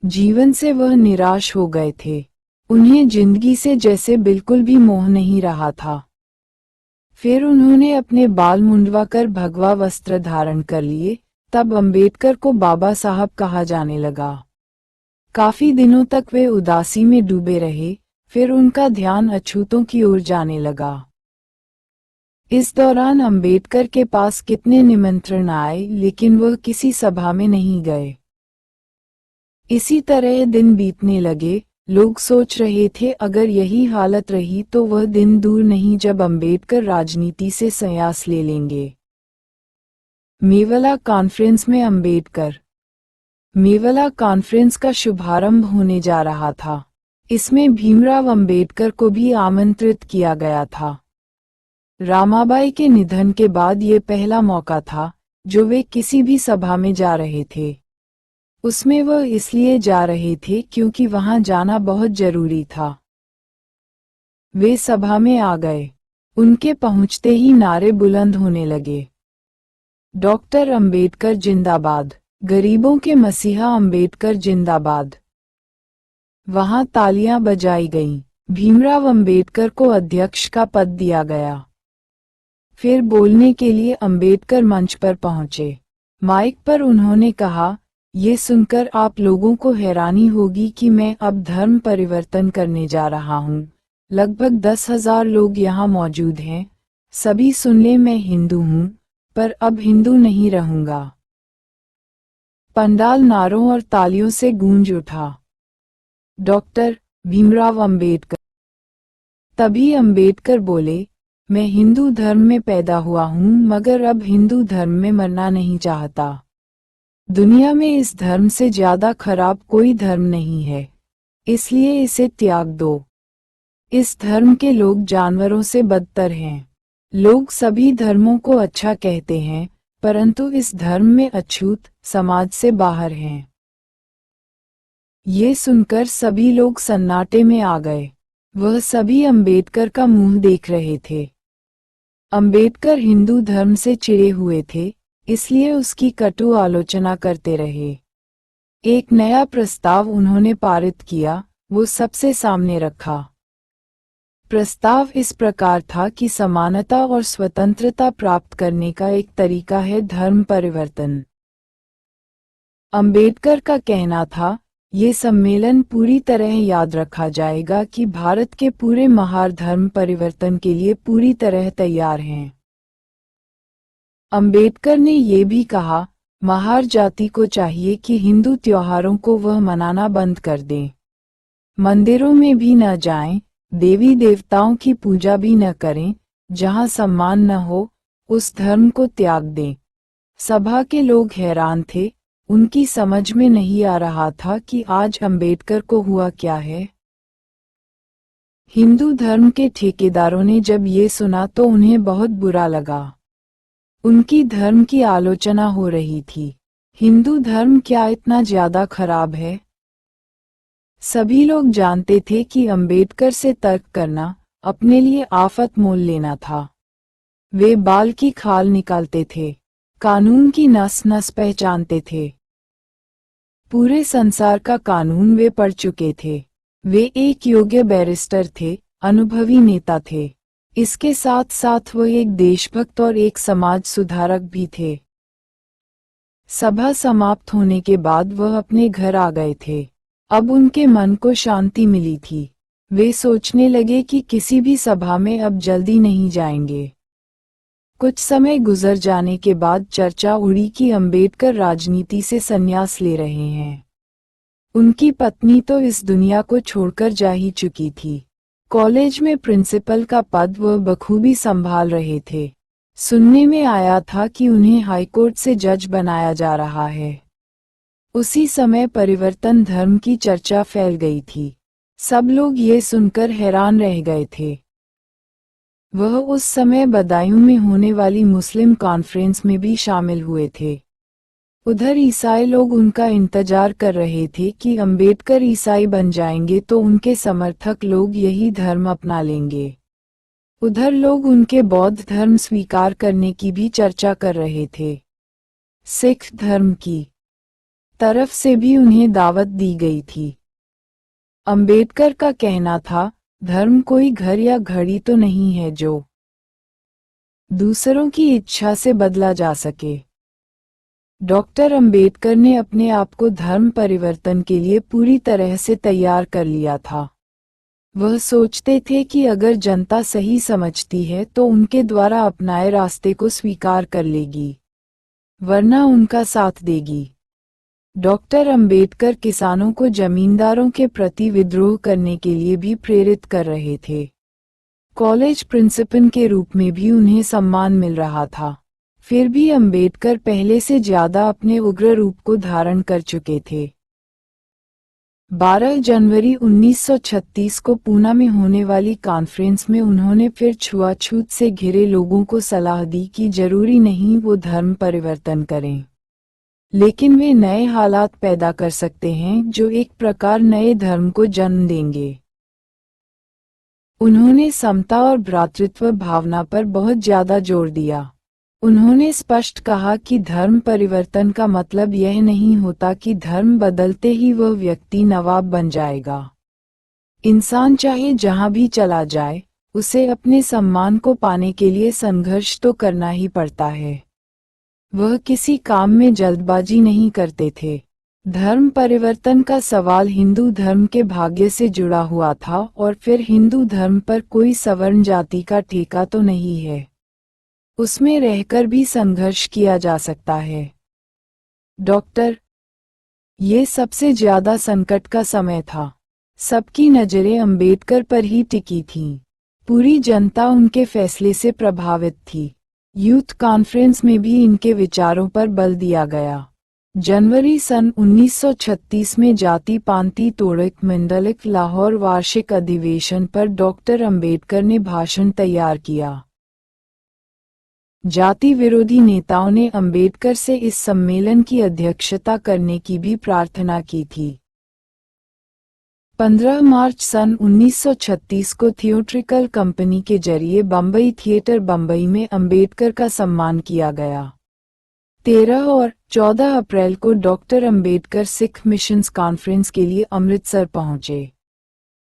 जीवन से वह निराश हो गए थे। उन्हें जिंदगी से जैसे बिल्कुल भी मोह नहीं रहा था। फिर उन्होंने अपने बाल मुंडवाकर भगवा वस्त्र धारण कर लिए। तब अंबेडकर को बाबा साहब कहा जाने लगा। काफी दिनों तक वे उदासी में डूबे रहे। फिर उनका ध्यान अछूतों की ओर जाने लगा। इस दौरान अंबेडकर के पास कितने निमंत्रण आए, लेकिन वह किसी सभा में नहीं गए। इसी तरह दिन बीतने लगे। लोग सोच रहे थे अगर यही हालत रही तो वह दिन दूर नहीं जब अंबेडकर राजनीति से संन्यास ले लेंगे। मेवाला कॉन्फ्रेंस में अंबेडकर। मेवाला कॉन्फ्रेंस का शुभारंभ होने जा रहा था। इसमें भीमराव अंबेडकर को भी आमंत्रित किया गया था। रामाबाई के निधन के बाद ये पहला मौका था जो वे किसी भी सभा में जा रहे थे। उसमें वह इसलिए जा रहे थे क्योंकि वहां जाना बहुत जरूरी था। वे सभा में आ गए। उनके पहुंचते ही नारे बुलंद होने लगे। डॉक्टर अंबेडकर जिंदाबाद, गरीबों के मसीहा अंबेडकर जिंदाबाद। वहां तालियां बजाई गईं। भीमराव अंबेडकर को अध्यक्ष का पद दिया गया। फिर बोलने के लिए अंबेडकर मंच पर पहुंचे। माइक पर उन्होंने कहा, ये सुनकर आप लोगों को हैरानी होगी कि मैं अब धर्म परिवर्तन करने जा रहा हूँ। लगभग 10,000 लोग यहाँ मौजूद हैं। सभी सुन ले, मैं हिंदू हूँ, पर अब हिंदू नहीं रहूंगा। पंडाल नारों और तालियों से गूंज उठा। डॉक्टर भीमराव अंबेडकर। तभी अंबेडकर बोले, मैं हिंदू धर्म में पैदा हुआ हूँ मगर अब हिंदू धर्म में मरना नहीं चाहता। दुनिया में इस धर्म से ज्यादा खराब कोई धर्म नहीं है, इसलिए इसे त्याग दो। इस धर्म के लोग जानवरों से बदतर हैं। लोग सभी धर्मों को अच्छा कहते हैं, परंतु इस धर्म में अछूत समाज से बाहर हैं। ये सुनकर सभी लोग सन्नाटे में आ गए। वह सभी अंबेडकर का मुंह देख रहे थे। अंबेडकर हिंदू धर्म से चिढ़े हुए थे, इसलिए उसकी कटु आलोचना करते रहे। एक नया प्रस्ताव उन्होंने पारित किया, वो सबसे सामने रखा। प्रस्ताव इस प्रकार था कि समानता और स्वतंत्रता प्राप्त करने का एक तरीका है धर्म परिवर्तन। अंबेडकर का कहना था, ये सम्मेलन पूरी तरह याद रखा जाएगा कि भारत के पूरे महार धर्म परिवर्तन के लिए पूरी तरह तैयार हैं। अंबेडकर ने ये भी कहा, महार जाति को चाहिए कि हिंदू त्योहारों को वह मनाना बंद कर दें। मंदिरों में भी न जाएं, देवी देवताओं की पूजा भी न करें। जहां सम्मान न हो, उस धर्म को त्याग दें। सभा के लोग हैरान थे। उनकी समझ में नहीं आ रहा था कि आज अंबेडकर को हुआ क्या है। हिंदू धर्म के ठेकेदारों ने जब ये सुना तो उन्हें बहुत बुरा लगा। उनकी धर्म की आलोचना हो रही थी। हिंदू धर्म क्या इतना ज्यादा खराब है? सभी लोग जानते थे कि अंबेडकर से तर्क करना अपने लिए आफत मोल लेना था। वे बाल की खाल निकालते थे, कानून की नस नस पहचानते थे। पूरे संसार का कानून वे पढ़ चुके थे। वे एक योग्य बैरिस्टर थे, अनुभवी नेता थे। इसके साथ साथ वो एक देशभक्त और एक समाज सुधारक भी थे। सभा समाप्त होने के बाद वह अपने घर आ गए थे। अब उनके मन को शांति मिली थी। वे सोचने लगे कि किसी भी सभा में अब जल्दी नहीं जाएंगे। कुछ समय गुजर जाने के बाद चर्चा उड़ी कि अंबेडकर राजनीति से संन्यास ले रहे हैं। उनकी पत्नी तो इस दुनिया को छोड़कर जा ही चुकी थी। कॉलेज में प्रिंसिपल का पद वह बखूबी संभाल रहे थे। सुनने में आया था कि उन्हें हाईकोर्ट से जज बनाया जा रहा है। उसी समय परिवर्तन धर्म की चर्चा फैल गई थी। सब लोग ये सुनकर हैरान रह गए थे। वह उस समय बदायूं में होने वाली मुस्लिम कॉन्फ्रेंस में भी शामिल हुए थे। उधर ईसाई लोग उनका इंतजार कर रहे थे कि अंबेडकर ईसाई बन जाएंगे तो उनके समर्थक लोग यही धर्म अपना लेंगे। उधर लोग उनके बौद्ध धर्म स्वीकार करने की भी चर्चा कर रहे थे। सिख धर्म की तरफ से भी उन्हें दावत दी गई थी। अंबेडकर का कहना था, धर्म कोई घर या घड़ी तो नहीं है जो दूसरों की इच्छा से बदला जा सके। डॉक्टर अंबेडकर ने अपने आप को धर्म परिवर्तन के लिए पूरी तरह से तैयार कर लिया था। वह सोचते थे कि अगर जनता सही समझती है तो उनके द्वारा अपनाए रास्ते को स्वीकार कर लेगी, वरना उनका साथ देगी। डॉक्टर अंबेडकर किसानों को जमींदारों के प्रति विद्रोह करने के लिए भी प्रेरित कर रहे थे। कॉलेज प्रिंसिपल के रूप में भी उन्हें सम्मान मिल रहा था। फिर भी अंबेडकर पहले से ज्यादा अपने उग्र रूप को धारण कर चुके थे। 12 जनवरी 1936 को पूना में होने वाली कॉन्फ्रेंस में उन्होंने फिर छुआछूत से घिरे लोगों को सलाह दी कि जरूरी नहीं वो धर्म परिवर्तन करें, लेकिन वे नए हालात पैदा कर सकते हैं जो एक प्रकार नए धर्म को जन्म देंगे। उन्होंने समता और भ्रातृत्व भावना पर बहुत ज्यादा जोर दिया। उन्होंने स्पष्ट कहा कि धर्म परिवर्तन का मतलब यह नहीं होता कि धर्म बदलते ही वह व्यक्ति नवाब बन जाएगा। इंसान चाहे जहां भी चला जाए, उसे अपने सम्मान को पाने के लिए संघर्ष तो करना ही पड़ता है। वह किसी काम में जल्दबाजी नहीं करते थे। धर्म परिवर्तन का सवाल हिंदू धर्म के भाग्य से जुड़ा हुआ था और फिर हिंदू धर्म पर कोई सवर्ण जाति का ठेका तो नहीं है। उसमें रहकर भी संघर्ष किया जा सकता है। डॉक्टर, ये सबसे ज्यादा संकट का समय था। सबकी नजरें अंबेडकर पर ही टिकी थीं। पूरी जनता उनके फैसले से प्रभावित थी। यूथ कॉन्फ्रेंस में भी इनके विचारों पर बल दिया गया। जनवरी सन 1936 में जाति पांति तोड़क मंडलिक लाहौर वार्षिक अधिवेशन पर डॉक्टर अंबेडकर ने भाषण तैयार किया। जाति विरोधी नेताओं ने अंबेडकर से इस सम्मेलन की अध्यक्षता करने की भी प्रार्थना की थी। 15 मार्च सन 1936 को थिएट्रिकल कंपनी के जरिए बम्बई थिएटर बम्बई में अंबेडकर का सम्मान किया गया। 13 और 14 अप्रैल को doctor Ambedkar Sikh missions conference के लिए अमृतसर पहुंचे।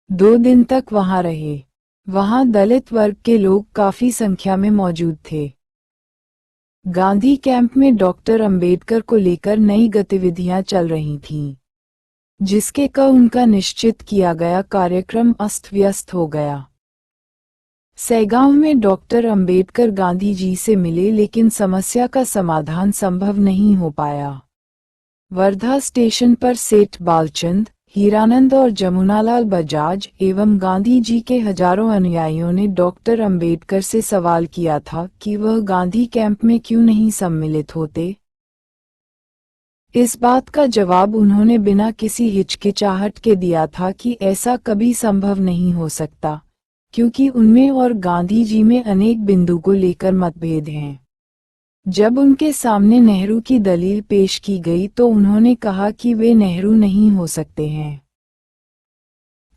2 दिन तक वहां रहे। वहां दलित वर्ग के लोग काफी संख्या में मौजूद थे। गांधी कैंप में डॉक्टर अंबेडकर को लेकर नई गतिविधियां चल रही थीं, जिसके का उनका निश्चित किया गया कार्यक्रम अस्त व्यस्त हो गया। सैगांव में डॉक्टर अंबेडकर गांधी जी से मिले, लेकिन समस्या का समाधान संभव नहीं हो पाया। वर्धा स्टेशन पर सेठ बालचंद, हीरानंद और जमुनालाल बजाज एवं गांधी जी के हजारों अनुयायियों ने डॉक्टर अंबेडकर से सवाल किया था कि वह गांधी कैंप में क्यों नहीं सम्मिलित होते। इस बात का जवाब उन्होंने बिना किसी हिचकिचाहट के दिया था कि ऐसा कभी संभव नहीं हो सकता, क्योंकि उनमें और गांधी जी में अनेक बिंदु को लेकर मतभेद हैं। जब उनके सामने नेहरू की दलील पेश की गई तो उन्होंने कहा कि वे नेहरू नहीं हो सकते हैं।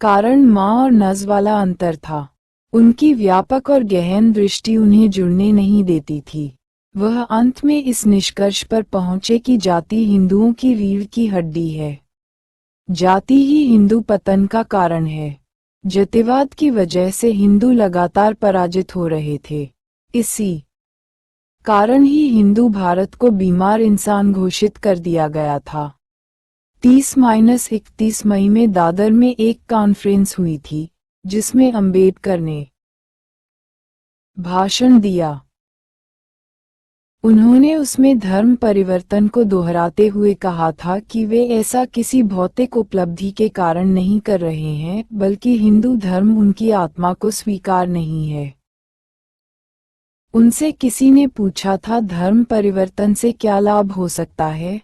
कारण मां और नज वाला अंतर था। उनकी व्यापक और गहन दृष्टि उन्हें जुड़ने नहीं देती थी। वह अंत में इस निष्कर्ष पर पहुंचे कि जाति हिंदुओं की रीढ़ की हड्डी है। जाति ही हिंदू पतन का कारण है। जातिवाद की वजह से हिंदू लगातार पराजित हो रहे थे। इसी कारण ही हिंदू भारत को बीमार इंसान घोषित कर दिया गया था। 30-31 मई में दादर में एक कॉन्फ्रेंस हुई थी, जिसमें अंबेडकर ने भाषण दिया। उन्होंने उसमें धर्म परिवर्तन को दोहराते हुए कहा था कि वे ऐसा किसी भौतिक उपलब्धि के कारण नहीं कर रहे हैं, बल्कि हिंदू धर्म उनकी आत्मा को स्वीकार नहीं है। उनसे किसी ने पूछा था, धर्म परिवर्तन से क्या लाभ हो सकता है?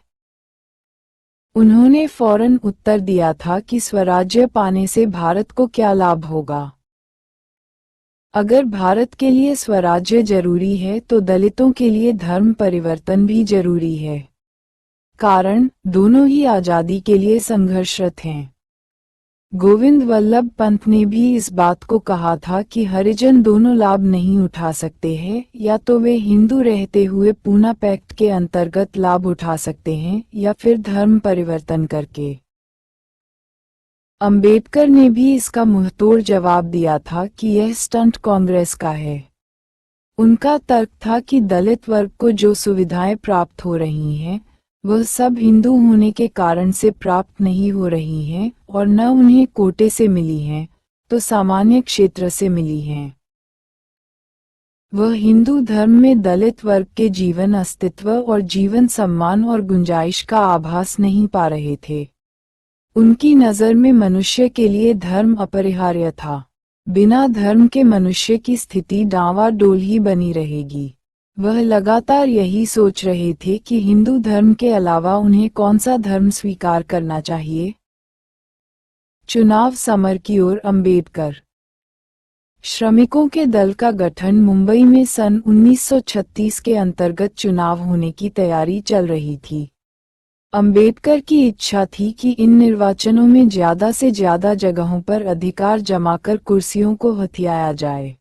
उन्होंने फौरन उत्तर दिया था कि स्वराज्य पाने से भारत को क्या लाभ होगा। अगर भारत के लिए स्वराज्य जरूरी है तो दलितों के लिए धर्म परिवर्तन भी जरूरी है। कारण दोनों ही आजादी के लिए संघर्षरत हैं। गोविंद वल्लभ पंत ने भी इस बात को कहा था कि हरिजन दोनों लाभ नहीं उठा सकते हैं, या तो वे हिंदू रहते हुए पूना पैक्ट के अंतर्गत लाभ उठा सकते हैं या फिर धर्म परिवर्तन करके। अंबेडकर ने भी इसका मुंहतोड़ जवाब दिया था कि यह स्टंट कांग्रेस का है। उनका तर्क था कि दलित वर्ग को जो सुविधाएं प्राप्त हो रही हैं, वह सब हिंदू होने के कारण से प्राप्त नहीं हो रही हैं और न उन्हें कोटे से मिली हैं, तो सामान्य क्षेत्र से मिली हैं। वह हिंदू धर्म में दलित वर्ग के जीवन अस्तित्व और जीवन सम्मान और गुंजाइश का आभास नहीं पा रहे थे। उनकी नज़र में मनुष्य के लिए धर्म अपरिहार्य था। बिना धर्म के मनुष्य की स्थिति डांवाडोल ही बनी रहेगी। वह लगातार यही सोच रहे थे कि हिंदू धर्म के अलावा उन्हें कौन सा धर्म स्वीकार करना चाहिए। चुनाव समर की ओर अंबेडकर। श्रमिकों के दल का गठन मुंबई में सन 1936 के अंतर्गत चुनाव होने की तैयारी चल रही थी। अंबेडकर की इच्छा थी कि इन निर्वाचनों में ज्यादा से ज्यादा जगहों पर अधिकार जमाकर कुर्सियों को हथियाया जाए।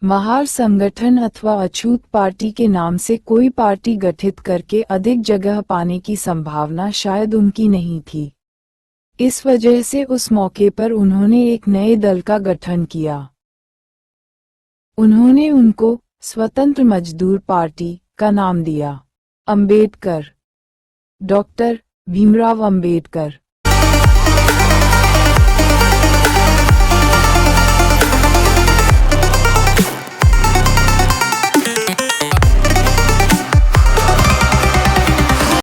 महार संगठन अथवा अछूत पार्टी के नाम से कोई पार्टी गठित करके अधिक जगह पाने की संभावना शायद उनकी नहीं थी। इस वजह से उस मौके पर उन्होंने एक नए दल का गठन किया। उन्होंने उनको स्वतंत्र मजदूर पार्टी का नाम दिया। अंबेडकर, डॉक्टर भीमराव अंबेडकर।